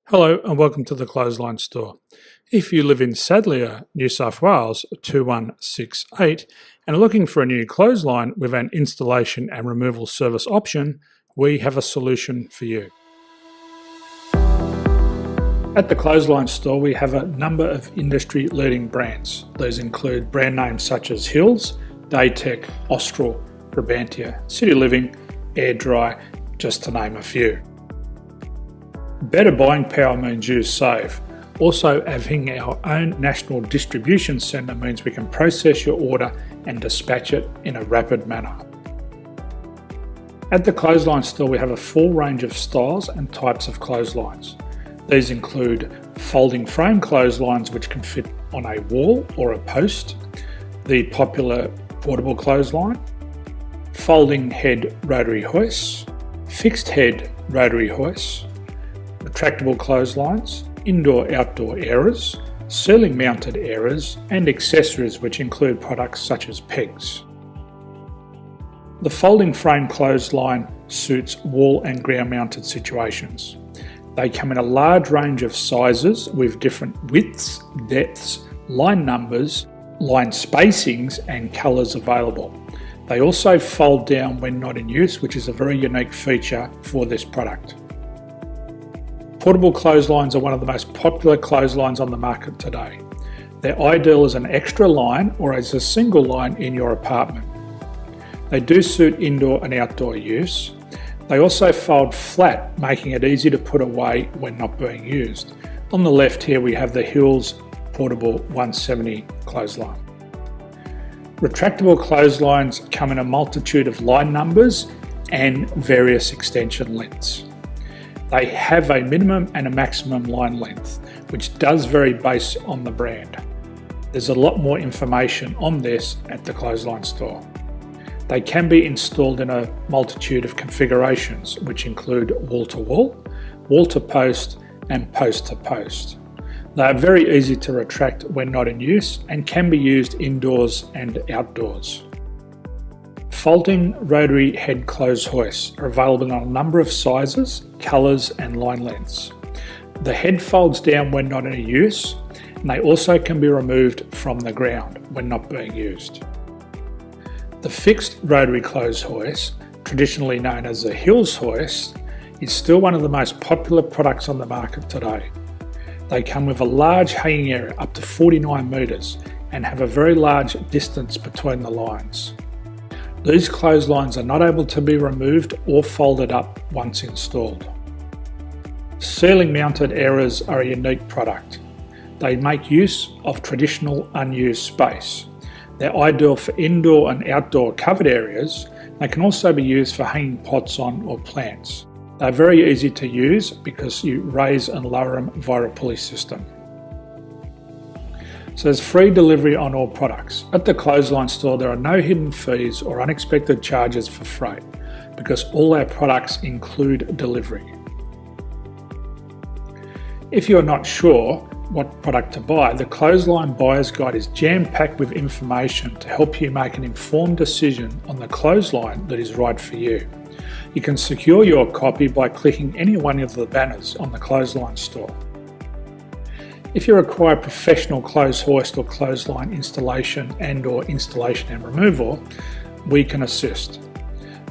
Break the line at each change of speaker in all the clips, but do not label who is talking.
Hello and welcome to the Clothesline Store. If you live in Sadleir, New South Wales 2168 and are looking for a new clothesline with an installation and removal service option, we have a solution for you. At the Clothesline Store we have a number of industry leading brands. These include brand names such as Hills, Daytech, Austral, Brabantia, City Living, Air Dry, just to name a few. Better buying power means you save. Also, having our own national distribution centre means we can process your order and dispatch it in a rapid manner. At the Clothesline Store we have a full range of styles and types of clotheslines. These include folding frame clotheslines which can fit on a wall or a post, the popular portable clothesline, folding head rotary hoists, fixed head rotary hoists, retractable clotheslines, indoor-outdoor airers, ceiling mounted airers and accessories which include products such as pegs. The folding frame clothesline suits wall and ground mounted situations. They come in a large range of sizes with different widths, depths, line numbers, line spacings and colours available. They also fold down when not in use, which is a very unique feature for this product. Portable clotheslines are one of the most popular clotheslines on the market today. They're ideal as an extra line or as a single line in your apartment. They do suit indoor and outdoor use. They also fold flat, making it easy to put away when not being used. On the left here we have the Hills Portable 170 clothesline. Retractable clotheslines come in a multitude of line numbers and various extension lengths. They have a minimum and a maximum line length, which does vary based on the brand. There's a lot more information on this at the Clothesline Store. They can be installed in a multitude of configurations, which include wall-to-wall, wall-to-post and post-to-post. They are very easy to retract when not in use and can be used indoors and outdoors. Folding rotary head clothes hoists are available in a number of sizes, colours and line lengths. The head folds down when not in use, and they also can be removed from the ground when not being used. The fixed rotary clothes hoist, traditionally known as the Hills hoist, is still one of the most popular products on the market today. They come with a large hanging area up to 49 metres and have a very large distance between the lines. These clotheslines are not able to be removed or folded up once installed. Ceiling mounted airers are a unique product. They make use of traditional unused space. They're ideal for indoor and outdoor covered areas. They can also be used for hanging pots on or plants. They're very easy to use because you raise and lower them via a pulley system. So there's free delivery on all products. At the Clothesline Store there are no hidden fees or unexpected charges for freight because all our products include delivery. If you're not sure what product to buy, the Clothesline Buyer's Guide is jam-packed with information to help you make an informed decision on the clothesline that is right for you. You can secure your copy by clicking any one of the banners on the Clothesline Store. If you require professional clothes hoist or clothesline installation and/or installation and removal, we can assist.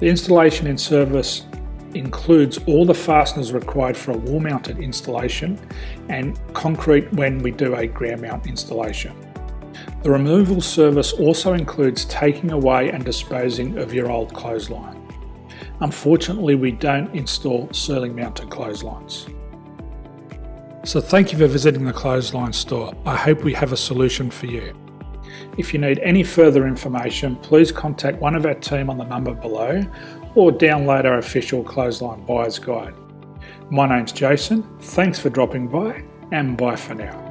The installation and service includes all the fasteners required for a wall-mounted installation and concrete when we do a ground mount installation. The removal service also includes taking away and disposing of your old clothesline. Unfortunately, we don't install ceiling mounted clotheslines. So thank you for visiting the Clothesline Store. I hope we have a solution for you. If you need any further information, please contact one of our team on the number below or download our official Clothesline Buyer's Guide. My name's Jason, thanks for dropping by and bye for now.